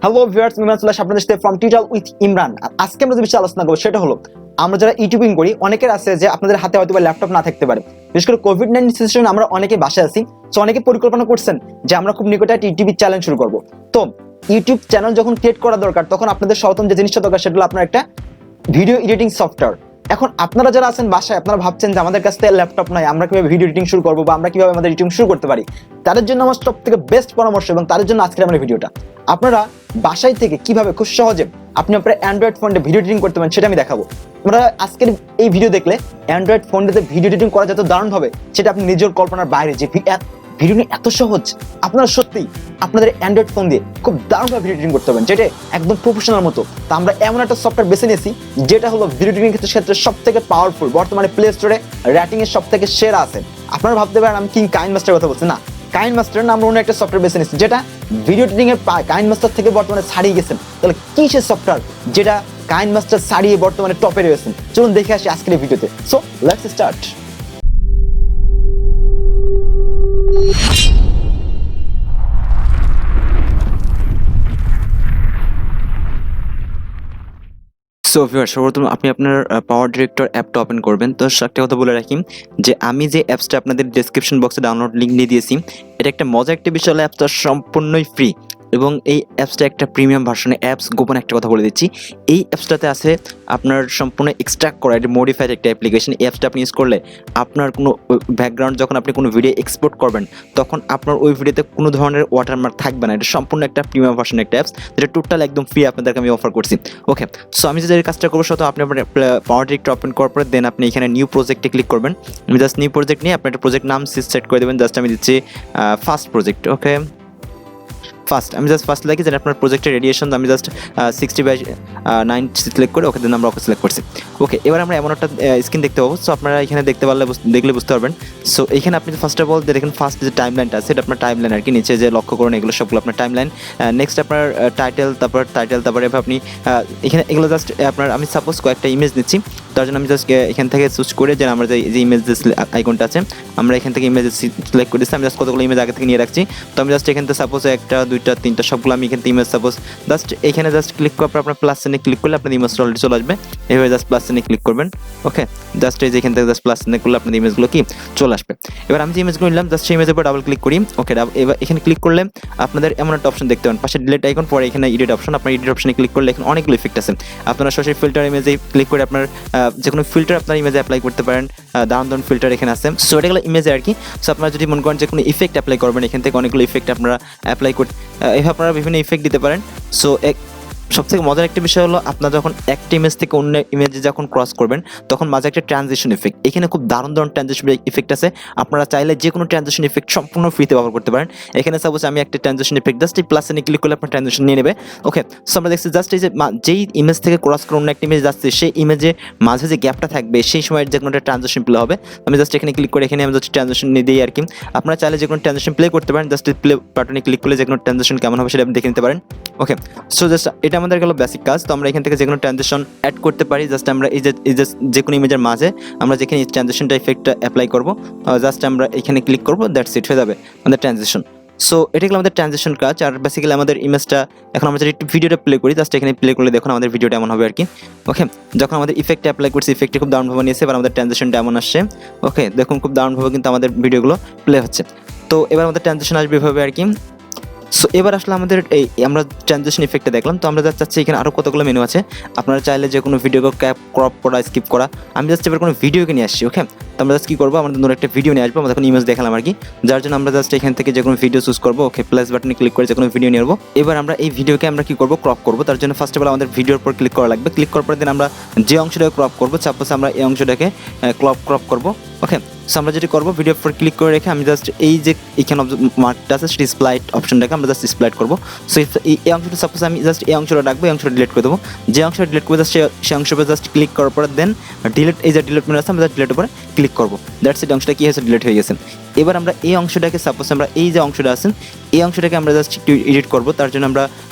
Hello viewers, Imran চলে আসছে আপনাদের সাথে ফ্রম টিউটোরিয়াল উইথ ইমরান। আজকে আমরা যে বিষয়ে আলোচনা করবো সেটা হলো, আমরা যারা ইউটিউবিং করি অনেকের আছে যে আপনাদের হাতে হয়তো ল্যাপটপ না থাকতে পারে। বিশেষ করে কোভিড-19 সিচুয়েশনে আমরা অনেকে বাসায় আছি, সো অনেকে পরিকল্পনা করছেন যে আমরা খুব নিকটে একটা ইউটিউব চ্যানেল শুরু করব। তো ইউটিউব চ্যানেল যখন ক্রিয়েট করা দরকার, তখন আপনাদের সর্বপ্রথম যে জিনিসটা দরকার সেটা হলো আপনার একটা ভিডিও এডিটিং সফটওয়্যার। এখন আপনারা যারা আছেন বাসায়, আপনারা ভাবছেন যে আমাদের কাছে ল্যাপটপ নাই, আমরা কিভাবে ভিডিও এডিটিং শুরু করবো বা আমরা কিভাবে আমাদের এডিটিং শুরু করতে পারি। তাদের জন্য আমার সব থেকে বেস্ট পরামর্শ এবং তাদের জন্য আজকের আমার ভিডিওটা। আপনারা বাসায় থেকে কিভাবে খুব সহজে আপনি আপনার অ্যান্ড্রয়েড ফোনে ভিডিও এডিটিং করতে পারেন সেটা আমি দেখাবো। আমরা আজকের এই ভিডিও দেখলে অ্যান্ড্রয়েড ফোনটাতে ভিডিও এডিটিং করা যত দারুণ হবে সেটা আপনি নিজের কল্পনার বাইরে। যে ভিডিও নিয়ে এত সহজ, আপনারা সত্যিই আপনাদের অ্যান্ড্রয়েড ফোন দিয়ে খুব দারুণভাবে ভিডিও এডিটিং করতে পারবেন, যেটা একদম প্রফেশনাল মতো। তো আমরা এমন একটা সফটওয়্যার বেছে নিয়েছি যেটা হলো ভিডিও এডিটিং ক্ষেত্রে সব থেকে পাওয়ারফুল, বর্তমানে প্লে স্টোরে রেটিং এর সব থেকে সেরা আছে। আপনারা ভাবতে পারেন আমি কাইনমাস্টার কথা বলছি, না, কাইনমাস্টার না, আমরা অন্য একটা সফটওয়্যার বেছে নিয়েছি যেটা ভিডিও এডিটিং এর কাইনমাস্টার থেকে বর্তমানে ছাড়িয়ে গেছেন। তাহলে কি সে সফটওয়্যার যেটা কাইনমাস্টার ছাড়িয়ে বর্তমানে টপে রয়েছেন? চলুন দেখে আসি আজকের এই ভিডিওতে। So let's start. So viewer, সর্বপ্রথম আপনি আপনার পাওয়ার ডিরেক্টর অ্যাপটা ওপেন করবেন। তো একটা কথা বলে রাখি যে আমি যে অ্যাপসটা আপনাদের ডেসক্রিপশন বক্সে ডাউনলোড লিঙ্ক দিয়ে দিয়েছি, এটা একটা মজা একটা বিষয় হলো অ্যাপসটা সম্পূর্ণই ফ্রি এবং এই অ্যাপসটা একটা প্রিমিয়াম ভার্সনের অ্যাপস। গোপন একটা কথা বলে দিচ্ছি, এই অ্যাপসটাতে আছে আপনার সম্পূর্ণ এক্সট্রাক্ট করা একটা মডিফাইড একটা অ্যাপ্লিকেশন। এই অ্যাপসটা আপনি ইউজ করলে আপনার কোনো ব্যাকগ্রাউন্ড যখন আপনি কোনো ভিডিও এক্সপোর্ট করবেন তখন আপনার ওই ভিডিওতে কোনো ধরনের ওয়াটারমার্ক থাকবে না। এটা সম্পূর্ণ একটা প্রিমিয়াম ভার্সনের একটা অ্যাপস, যেটা টোটাল একদম ফ্রি আপনাদেরকে আমি অফার করছি। ওকে, সো আমি যে কাজটা করবো সেটা আপনি আপনার পাওয়ার ডিরেক্টর ওপেন করার পরে দেন আপনি এখানে নিউ প্রজেক্টে ক্লিক করবেন। আমি জাস্ট নিউ প্রজেক্ট নিয়ে আপনার একটা প্রজেক্ট নাম সেট করে দেবেন। জাস্ট আমি দিচ্ছি ফার্স্ট প্রজেক্ট। ওকে, আমি জাস্ট ফার্স্ট লাগি যেটা আপনার প্রজেক্টের রেডিয়েশন আমি জাস্ট 60/9 সিলেক্ট করে ওকে দেন আমরা ওকে সিলেক্ট করছি। ওকে, এবার আমরা এমন একটা স্ক্রিন দেখতে পাবো। সো আপনারা এখানে দেখলে বুঝতে পারবেন। সো এখানে আপনি ফার্স্ট অফ অল দেখেন ফার্স্ট যে টাইম লাইনটা আছে এটা আপনার টাইম লাইন আর কি, নিচে যে লক্ষ্য করুন এগুলো সবগুলো আপনার টাইম লাইন। নেক্সট আপনার টাইটেল, তারপরে আপনি এখানে এগুলো জাস্ট আপনার, আমি সাপোজ কয়েকটা ইমেজ নিচ্ছি, তার জন্য আমি জাস্ট এখান থেকে চুজ করে যে আমরা যে ইমেজ আইকনটা আছে আমরা এখান থেকে ইমেজ সিলেক্ট করে দিচ্ছি। আমি জাস্ট কতগুলো ইমেজ আগে থেকে নিয়ে রাখছি। তো আমি জাস্ট এখান থেকে সাপোজ 1টা 2টা 3টা সবগুলো আমি এখান থেকে ইমেজ সাপোজ জাস্ট এখানে জাস্ট ক্লিক করার পর আপনার প্লাস চিহ্নে ক্লিক করলে আপনার ইমেজটা অলরেডি চলে আসবে। এইভাবে জাস্ট প্লাস চিহ্নে ক্লিক করবেন। ওকে, জাস্ট এই যে এখান থেকে জাস্ট প্লাস চিহ্নে করলে আপনার ইমেজগুলো কি চলে আসবে। এবার আমি যে ইমেজগুলো নিলাম জাস্ট সেই ইমেজের উপর ডাবল ক্লিক করি। ওকে, এবার এখানে ক্লিক করলে আপনাদের এমন একটা অপশন দেখতে পাবেন, পাশে ডিলিট আইকন, পরে এখানে এডিট অপশন। আপনার এডিট অপশনে ক্লিক করলে এখানে অনেকগুলো ইফেক্ট আছে। আপনারা সরাসরি ফিল্টার ইমেজে ক্লিক করে আপনার যে কোনো ফিল্টার আপনার ইমেজে অ্যাপ্লাই করতে পারেন। দারুণ ফিল্টার এখানে আছে। সো এটা গেলো ইমেজে আর কি। সো আপনারা যদি মনে করেন যে কোনো ইফেক্ট অ্যাপ্লাই করবেন, এখান থেকে অনেকগুলো ইফেক্ট আপনারা অ্যাপ্লাই করতে এভাবে আপনারা বিভিন্ন ইফেক্ট দিতে পারেন। সো সবথেকে মজার একটা বিষয় হলো আপনার যখন একটা ইমেজ থেকে অন্য ইমেজে যখন ক্রস করবেন তখন মাঝে একটা ট্রানজিশন ইফেক্ট, এখানে খুব দারুণ ট্রানজিশন ইফেক্ট আছে। আপনারা চাইলে যে কোনো ট্রানজিশন ইফেক্ট সম্পূর্ণ ফ্রিতে ব্যবহার করতে পারেন। এখানে সাপোজ আমি একটা ট্রানজিশন ইফেক্ট জাস্ট এই প্লাসে ক্লিক করলে আপনার ট্রানজিশন নিয়ে নেবে। ওকে, সো আমরা দেখছি জাস্ট এই যে যেই ইমেজ থেকে ক্রস করে অন্য একটা ইমেজ যাচ্ছে সেই ইমেজে মাঝে যে গ্যাপটা থাকবে সেই সময়ের যে কোনো একটা ট্রানজিশন প্লে হবে। আমি জাস্ট এখানে ক্লিক করে এখানে আমি জাস্ট ট্রানজিশন নিয়ে দিই আর কি। আপনারা চাইলে যে কোনো ট্রানজিশন প্লে করতে পারেন, জাস্ট প্লে বাটনে ক্লিক করলে যে কোনো ট্রানজিশন কেমন হবে সেটা আপনি দেখে নিতে পারেন। ওকে, সো জাস্ট এটা আমাদের গেল বেসিক কাজ। তো আমরা এখান থেকে যে কোনো ট্রানজিশন অ্যাড করতে পারি। জাস্ট আমরা এই যে কোনো ইমেজের মাঝে আমরা যেখানে এই ট্রানজিশনটা ইফেক্টটা অ্যাপ্লাই করবো, জাস্ট আমরা এখানে ক্লিক করবো, দ্যাটস ইট, হয়ে যাবে আমাদের ট্রানজিশন। সো এটা গেল আমাদের ট্রানজিশন কাজ। আর বেসিক্যালি আমাদের ইমেজটা এখন আমরা যদি একটু ভিডিওটা প্লে করি, জাস্ট এখানে প্লে করলে দেখুন আমাদের ভিডিওটা এমন হবে আর কি। ওকে, যখন আমাদের ইফেক্ট অ্যাপ্লাই করছি ইফেক্টটা খুব দারুণভাবে নিয়েছে, এবার আমাদের ট্রানজিশনটা এমন আসছে। ওকে, দেখুন খুব দারুণভাবে কিন্তু আমাদের ভিডিওগুলো প্লে হচ্ছে। তো এবার আমাদের ট্রানজিশন আসবে এভাবে আর কি। সো এবার আসলে আমাদের এই আমরা ট্রানজিশন ইফেক্টটা দেখলাম। তো আমরা জাস্ট চাচ্ছি এখানে আরও কতগুলো মেনু আছে, আপনারা চাইলে যে কোনো ভিডিওকে ক্রপ করা, স্কিপ করা। আমি জাস্ট এবার কোনো ভিডিওকে নিয়ে আসছি। ওকে, তো আমরা জাস্ট কী করবো, আমাদের ধরুন একটা ভিডিও নিয়ে আসবো, আমরা এখন ইমেজ দেখালাম আর কি, যার জন্য আমরা জাস্ট এখান থেকে যে কোনো ভিডিও চুজ করবো। ওকে, প্লাস বাটনে ক্লিক করে যে কোনো ভিডিও নিয়ে আসবো। এবার আমরা এই ভিডিওকে আমরা কী করবো, ক্রপ করবো। তার জন্য ফার্স্ট অফ অল আমাদের ভিডিওর উপর ক্লিক করা লাগবে। ক্লিক করার পর দিন আমরা যে অংশটাকে ক্রপ করবো, সাপোজ আমরা এই অংশটাকে ক্রপ করবো। ওকে, সো আমরা যেটি করবো, ভিডিওর উপর ক্লিক করে রেখে আমি জাস্ট এই যে এখানে মার্কটা আছে সেটি স্প্লাইট অপশনটাকে আমরা জাস্ট স্প্লাইট করবো। সো এই অংশটা সাপোজ আমি জাস্ট এই অংশটা রাখবো, এই অংশটা ডিলিট করে দেবো। যে অংশটা ডিলিট করবো জাস্ট সেই অংশের উপরে জাস্ট ক্লিক করার পরে দেন ডিলিট, এই যে ডিলিট মেনু আছে আমরা জাস্ট ডিলিটের উপরে ক্লিক করবো। দ্যাটস ইট, অংশটা কী হয়েছে, ডিলিট হয়ে গেছে। এবার আমরা এই অংশটাকে সাপোজ আমরা এই যে অংশটা আছে এই অংশটাকে আমরা জাস্ট একটু এডিট করব। তার জন্য আমরা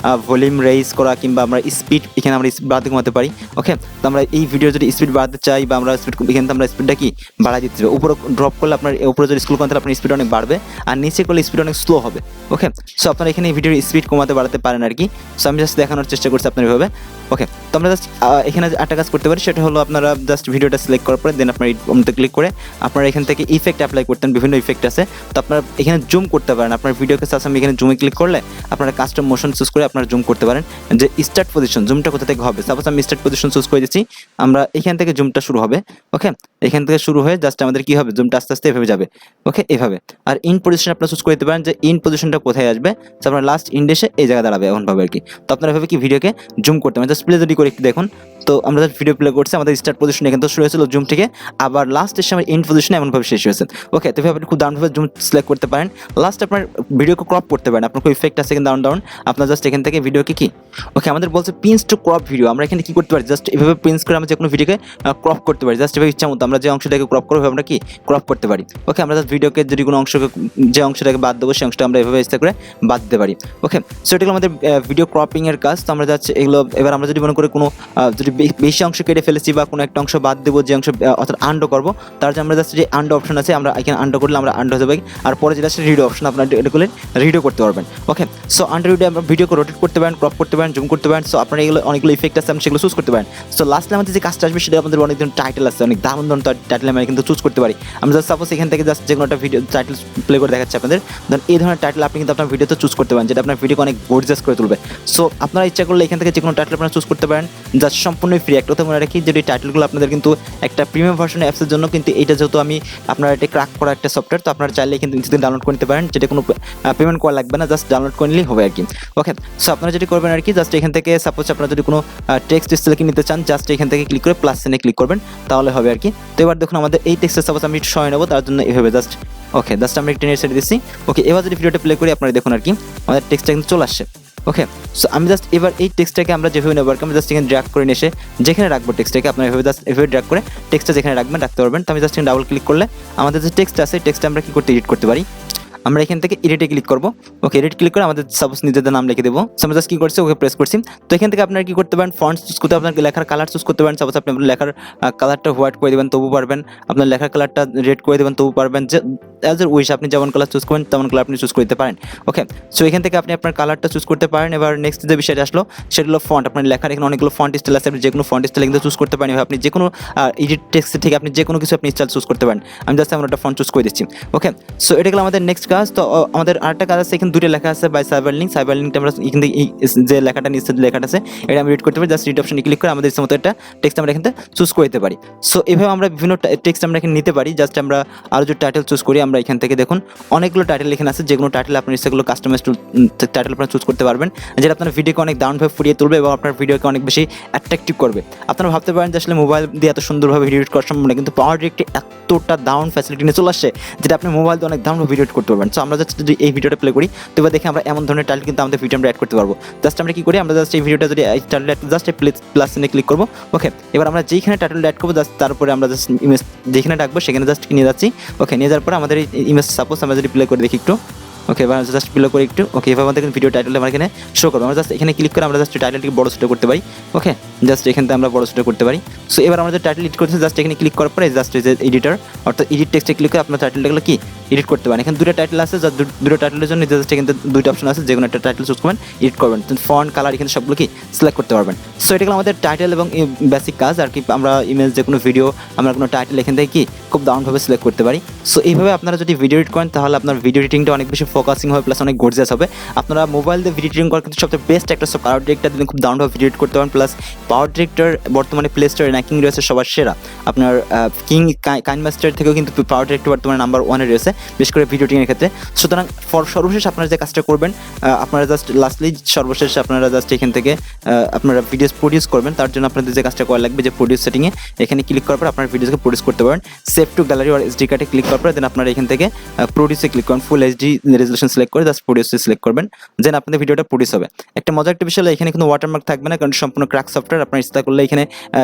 ভলিউম রেইজ করা কিংবা আমরা স্পিড এখানে আমরা স্পিড বাড়াতে কমাতে পারি। ওকে, তো আমরা এই ভিডিও যদি স্পিড বাড়াতে চাই বা আমরা স্পিড এখানে আমরা স্পিডটা কি বাড়াই দিতে হবে। উপরে ড্রপ করলে আপনার উপরে যদি স্ক্রল করেন তাহলে আপনার স্পিড অনেক বাড়বে, আর নিচে করলে স্পিড অনেক স্লো হবে। ওকে, সো আপনারা এখানে এই ভিডিওর স্পিড কমাতে বাড়াতে পারেন আর কি। সো আমি জাস্ট দেখানোর চেষ্টা করছি আপনার এভাবে। ওকে, তো আমরা জাস্ট এখানে একটা কাজ করতে পারি, সেটা হলো আপনারা জাস্ট ভিডিওটা সিলেক্ট করার পরে দেন আপনার মধ্যে ক্লিক করে আপনারা এখান থেকে ইফেক্ট অ্যাপ্লাই করতেন, বিভিন্ন ইফেক্ট আছে। তো আপনারা এখানে জুম করতে পারেন, আপনার ভিডিওকে সাথে আমি এখানে জুমে ক্লিক করলে আপনারা কাস্টম মোশন চুজ করে আপনারা জুম করতে পারেন যে স্টার্ট পজিশন জুমটা কোথা থেকে হবে। সাপোজ আমি স্টার্ট পজিশন চুজ করে দিচ্ছি, আমরা এখান থেকে জুমটা শুরু হবে। ওকে, এখান থেকে শুরু হয়ে জাস্ট আমাদের কি হবে, জুমটা আস্তে আস্তে এভাবে যাবে। ওকে, এভাবে। আর ইন পজিশন আপনারা চুজ করে দিতে পারেন যে ইন পজিশনটা কোথায় আসবে, আপনার লাস্ট ইন্ডেসে এই জায়গায় দাঁড়াবে এমনভাবে আর কি। তো আপনারা এভাবে কি ভিডিওকে জুম করতে পারেন। জাস্ট প্লে যদি করে একটু দেখুন, তো আমরা জাস্ট ভিডিও প্লে করছি, আমাদের স্টার্ট পজিশন এখান থেকে শুরু হয়েছিল জুম থেকে, আবার লাস্ট এসে আমার ইন পজিশনে এমনভাবে শেষ হয়েছে। ওকে, তো এভাবে খুব দারুণভাবে জুম সিলেক্ট করতে পারেন। লাস্ট আপনার ভিডিওকে ক্রপ করতে পারেন, আপনার কোনো ইফেক্ট আছে এখানে ডাউন আপনার জাস্ট এখান থেকে ভিডিওকে কি ওকে আমাদের বলছে পিন্স টু ক্রপ ভিডিও। আমরা এখানে কি করতে পারি, জাস্ট এভাবে পিন্স করে আমরা যে কোনো ভিডিওকে ক্রপ করতে পারি। জাস্ট এভাবে ইচ্ছা মতো আমরা যে অংশটাকে ক্রপ করবো আমরা কি ক্রপ করতে পারি। ওকে, আমরা জাস্ট ভিডিওকে যদি কোনো অংশকে যে অংশটাকে বাদ দেবো সেই অংশটা আমরা এভাবে ইচ্ছা করে বাদ দিতে পারি। ওকে, সো এটা হলো আমাদের ভিডিও ক্রপিং এর কাজ। তো আমরা যাচ্ছি এগুলো। এবার আমরা যদি মনে করি কোনো যদি বেশি অংশ কেটে ফেলেছি বা কোনো একটা অংশ বাদ দেবো, যে অংশ অর্থাৎ আন্ডো করবো, তার জন্য আমরা জাস্ট যে আন্ডো অপশন আছে আমরা এখানে আন্ডো করলে আমরা আন্ডো হতে পারি। আর পরে যেটা আছে রিডো অপশন, আপনারা এটা করলে রিডো করতে পারবেন। ওকে, সো আন্ডার রিডো আমরা ভিডিওকে রোটেট করতে পারেন, ক্রপ করতে পারেন, জুম করতে পারেন। সো আপনারা এগুলো অনেকগুলো ইফেক্ট আছে, আপনি সেগুলো চুজ করতে পারেন। সো লাস্টে আমাদের যে কাজটা আসবে সেটা আমাদের অনেক ধরনের টাইটেল আছে, অনেক দারুণ দারুণ টাইটেল আমরা কিন্তু চুজ করতে পারি। আমরা জাস্ট সাপোজ এখান থেকে জাস্ট যে কোনো একটা ভিডিও টাইটেল প্লে করে দেখাচ্ছি আপনাদের। ধরুন এই ধরনের টাইটেল আপনি কিন্তু আপনার ভিডিওতে চুজ করতে পারেন, যেটা আপনার ভিডিওকে অনেক গর্জিয়াস করে তুলবে। সো আপনারা ইচ্ছা করলে এখান থেকে যে কোনো টাইটেল আপনারা চুজ করতে পারেন, জাস্ট সম্পূর্ণই ফ্রি। একটা কথা মনে রাখি যে টাইটেলগুলো আপনাদের কিন্তু একটা প্রিমিয়াম ভার্সন অ্যাপসের জন্য, কিন্তু এটা যেহেতু আমি আপনার এটা ক্র্যাক করা একটা সফটওয়্যার, তো আপনারা চাইলে কিন্তু ডাউনলোড করে নিতে পারেন, যেটা কোনো পেমেন্ট করা লাগবে না, জাস্ট ডাউনলোড করে নিলেই হবে আর কি। ওকে, সো আপনারা যেটি করবেন আর কি, জাস্ট এখান থেকে সাপোজ আপনারা যদি কোনো টেক্সট স্টাইলকে নিতে চান, জাস্ট এখান থেকে ক্লিক করে প্লাস সাইনে ক্লিক করবেন, তাহলে হবে আর কি। তো এবার দেখুন আমাদের এই টেক্সটে সাপোজ আমি একটু সময় নেবো, তার জন্য এভাবে জাস্ট ওকে জাস্ট আমরা একটু নেট সেট দিচ্ছি। ওকে, এবার যদি ভিডিওটা প্লে করি আপনারা দেখুন আর কি আমাদের টেক্সটটা কিন্তু চলে আসছে। ওকে, সো আমি জাস্ট এবার এই টেক্সটটাকে আমরা যেভাবে নেব আর কি, আমি জাস্ট এখানে ড্র্যাগ করে নিয়ে এসে যেখানে রাখবো টেক্সটটাকে আপনারা এভাবে জাস্ট এভাবে ড্র্যাগ করে টেক্সটটা যেখানে রাখবেন রাখতে পারবেন। তো আমি জাস্ট এখানে ডাবল ক্লিক করলে আমাদের যে টেক্সট আছে টেক্সটটা আমরা কি করতে এডিট করতে পারি। আমরা এখান থেকে এডিটে ক্লিক করবো। ওকে, এডিট ক্লিক করে আমাদের সাপোজ নিজেদের নাম লিখে দেবো। আমরা জাস্ট কি করছি, ওকে প্রেস করছি। তো এখান থেকে আপনারা কি করতে পারেন, ফন্ট চুজ করতে, আপনার লেখার কালার চুজ করতে পারেন। সাপোজ আপনি আপনার লেখার কালারটা হোয়াইট করে দেবেন তবু পারবেন, আপনার লেখার কালারটা রেড করে দেবেন তবু পারবেন, যে অ্যাজ এর উইশ আপনি যেমন কালার চুজ করবেন তেমন কালার আপনি চুজ করতে পারেন। ওকে, সো এখান থেকে আপনি আপনার কালারটা চুজ করতে পারেন। এবার নেক্সট যে বিষয়টা আসলো সেটা হলো ফন্ট। আপনার লেখার এখানে অনেকগুলো ফন্ট স্টাইল আছে, আপনি যে কোনো ফন্ট স্টাইল কিন্তু চুজ করতে পারেন। আপনি যে কোনো এডিট টেক্সট থেকে আপনি যে কোনো কিছু আপনি স্টাইল চুজ করতে পারেন। আমি জাস্ট এমন একটা ফন্ট চুজ করে দিচ্ছি। ওকে, সো এটা গেল আমাদের নেক্সট কাজ। তো আমাদের আরেকটা কাজ আছে, এখানে দুটো লেখা আছে বাই সাইবার লিঙ্কটা আমরা এখান থেকে যে লেখাটা নিচে লেখাটা আছে এটা আমি রিড করতে পারি। জাস্ট রিড অপশনে ক্লিক করে আমাদের ইচ্ছা মতো একটা টেক্সট আমরা এখান থেকে চুজ করে দিতে পারি। সো এভাবে আমরা বিভিন্ন টেক্সট আমরা এখানে নিতে পারি। জাস্ট আমরা আরও যে টাইটেল চুজ করি, আমরা এখান থেকে দেখুন অনেকগুলো টাইটেল এখানে আছে, যেগুলো টাইটেল আপনার সেগুলো কাস্টমাইজ টাইটেল আপনারা চুজ করতে পারবেন, যেটা আপনার ভিডিওকে অনেক দারুণভাবে ফুটিয়ে তুলবে এবং আপনার ভিডিওকে অনেক বেশি অ্যাট্রাকটিভ করবে। আপনারা ভাবতে পারেন যে আসলে মোবাইল দিয়ে এত সুন্দরভাবে ভিডিও এডিট করা সম্ভব না, কিন্তু পাওয়ার ডিরেক্টর এতটা দারুণ ফ্যাসিলিটি নিয়ে চলে আসছে যেটা আপনি মোবাইল দিয়ে অনেক দারুণভাবে ভিডিও এডিট করতে পারবেন। সো আমরা জাস্ট যদি এই ভিডিওটা প্লে করি, তো এবার দেখে আমরা এমন ধরনের টাইটেল কিন্তু আমাদের ভিডিও আমরা অ্যাড করতে পারবো। জাস্ট আমরা কি করি, আমরা জাস্ট এই ভিডিওটা যদি এই টাইটেল জাস্ট প্লাস চিহ্নে ক্লিক করবো। ওকে, এবার আমরা যেখানে টাইটেল অ্যাড করবো জাস্ট তারপরে আমরা জাস্ট ইমেজ যেখানে রাখবো সেখানে জাস্ট নিয়ে যাচ্ছি। ওকে, নিয়ে যাওয়ার পরে আমাদের এই ইমেজ সাপোজ আমরা যদি প্লে করে দেখি একটু। ওকে, এবার জাস্ট প্লে করে একটু। ওকে, এবার আমাদের ভিডিও টাইটেল আমরা এখানে শো করবো। আমরা জাস্ট এখানে ক্লিক করে আমরা জাস্ট টাইটেলটিকে বড় ছোটো করতে পারি। ওকে, জাস্ট এখান থেকে আমরা বড় ছোটো করতে পারি। সো এবার আমরা যে টাইটেল এডিট করছি জাস্ট এখানে ক্লিক করার পরে জাস্ট এই যে এডিটর অর্থাৎ এডিট টেক্সটে ক্লিক করে আপনার টাইটেলগুলো কি এডিট করতে পারেন। এখানে দুটো টাইটেল আছে, দুটো টাইটেলের জন্য জাস্ট এখানে দুইটা অপশন আছে, যে কোনো একটা টাইটেল চুজ করবেন, এডিট করবেন, ফন্ট কালার এখানে সবগুলো কি সিলেক্ট করতে পারবেন। সো এটা আমাদের টাইটেল এবং বেসিক কাজ আর কি। আমরা ইমেজ যে কোনো ভিডিও আমরা কোনো টাইটেল এখান থেকে কি খুব দারুণভাবে সিলেক্ট করতে পারি। সো এইভাবে আপনারা যদি ভিডিও এডিট করেন তাহলে আপনার ভিডিও এডিটিংটা অনেক বেশি ফোকাসিং হবে, প্লাস অনেক গর্জিয়াস হবে। আপনারা মোবাইল দিয়ে ভিডিও এডিটিং করার কিন্তু সবচেয়ে বেস্ট একটা পাওয়ার ডিরেক্টর দিলে খুব দারুণভাবে ভিডিও এডিট করতে পারেন। প্লাস পাওয়ার ডিরেক্টর বর্তমানে প্লে স্টোরে র্যাঙ্কিং রয়েছে সবার সেরা। আপনার কাইন মাস্টার থেকেও কিন্তু পাওয়ার ডিরেক্টর বর্তমানে নাম্বার 1-এ রয়েছে, বিশেষ করে ভিডিও এডিটিংয়ের ক্ষেত্রে। সুতরাং সর্বশেষ আপনারা যে কাজটা করবেন, আপনারা জাস্ট লাস্টলি সর্বশেষ আপনারা জাস্ট এখান থেকে আপনারা ভিডিওস প্রডিউস করবেন। তার জন্য আপনাদের যে কাজটা করা লাগবে যে প্রডিউস সেটিংয়ে এখানে ক্লিক করার পর আপনার ভিডিওকে প্রডিউস করতে পারেন। সেভ টু গ্যালারি আর এসডি কার্ডে ক্লিক করার পর দেন আপনারা এখান থেকে প্রডিউসে ক্লিক করেন, ফুল এইচডি রেজলিউশন সিলেক্ট করে জাস্ট প্রডিউসে সিলেক্ট করবেন, দেন আপনাদের ভিডিওটা প্রডিউস হবে। একটা মজার একটা বিষয় হলো এখানে কোনো ওয়াটারমার্ক থাকবে না, কারণ সম্পূর্ণ ক্র্যাক সফটওয়্যার। আপনার ইচ্ছা করলে এখানে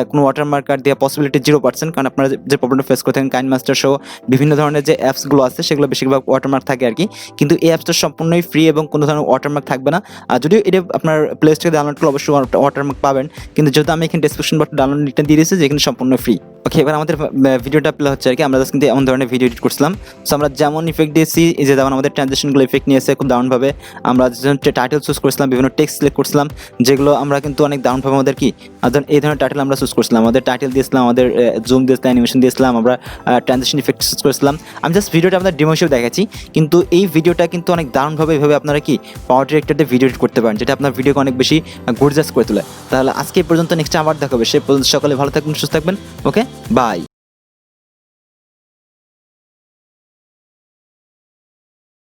কোনো ওয়াটারমার্ক আর দেওয়া পসিবিলিটি 0%, কারণ আপনারা যে প্রবলেমটা ফেস করে থাকেন কাইন মাস্টার সহ বিভিন্ন ধরনের যে অ্যাপসগুলো আছে সেগুলো বেশিরভাগ ওয়াটারমার্ক থাকে আর কি, কিন্তু এই অ্যাপসটা সম্পূর্ণই ফ্রি এবং কোনো ধরনের ওয়াটারমার্ক থাকবে না। আর যদিও এটা আপনার প্লে স্টোরে ডাউনলোড করলে অবশ্যই ওয়াটারমার্ক পাবেন, কিন্তু যেহেতু আমি এখানে ডেসক্রিপশন বক্সে ডাউনলোড লিঙ্কটা দিয়ে দিয়েছি যেখানে সম্পূর্ণ ফ্রি। ওকে, এবার আমাদের ভিডিওটা প্লে হচ্ছে আর কি। আমরা জাস্ট কিন্তু এমন ধরনের ভিডিও এডিট করছিলাম। সো আমরা যেমন ইফেক্ট দিয়েছি, এই যে যেমন আমাদের ট্রানজেকশনগুলো ইফেক্ট নিয়েছে খুব দারুণভাবে। আমরা টাইটেল চুজ করছিলাম, বিভিন্ন টেক্সট সিলেক্ট করছিলাম, যেগুলো আমরা কিন্তু অনেক দারুণভাবে আমাদের কি এই ধরনের টাইটেল আমরা চুজ করছিলাম। আমাদের টাইটেল দিয়েছিলাম, আমাদের জুম দিয়েছিলাম, অ্যানিমেশন দিয়েছিলাম, আমরা ট্রানজেকশন ইফেক্ট চুজ করেছিলাম। আমি জাস্ট ভিডিওটা আপনাদের ডেমো হিসেবে দেখাচ্ছি, কিন্তু এই ভিডিওটা কিন্তু অনেক দারুণভাবে এভাবে আপনারা কি পাওয়ার ডিরেক্টর দিয়ে ভিডিও এডিট করতে পারেন, যেটা আপনার ভিডিওকে অনেক বেশি গর্জাস করে তোলে। তাহলে আজকে এই পর্যন্ত, নেক্সট আবার দেখাবে। সে পর্যন্ত সকলে ভালো থাকবেন, সুস্থ থাকবেন। ওকে, বাই।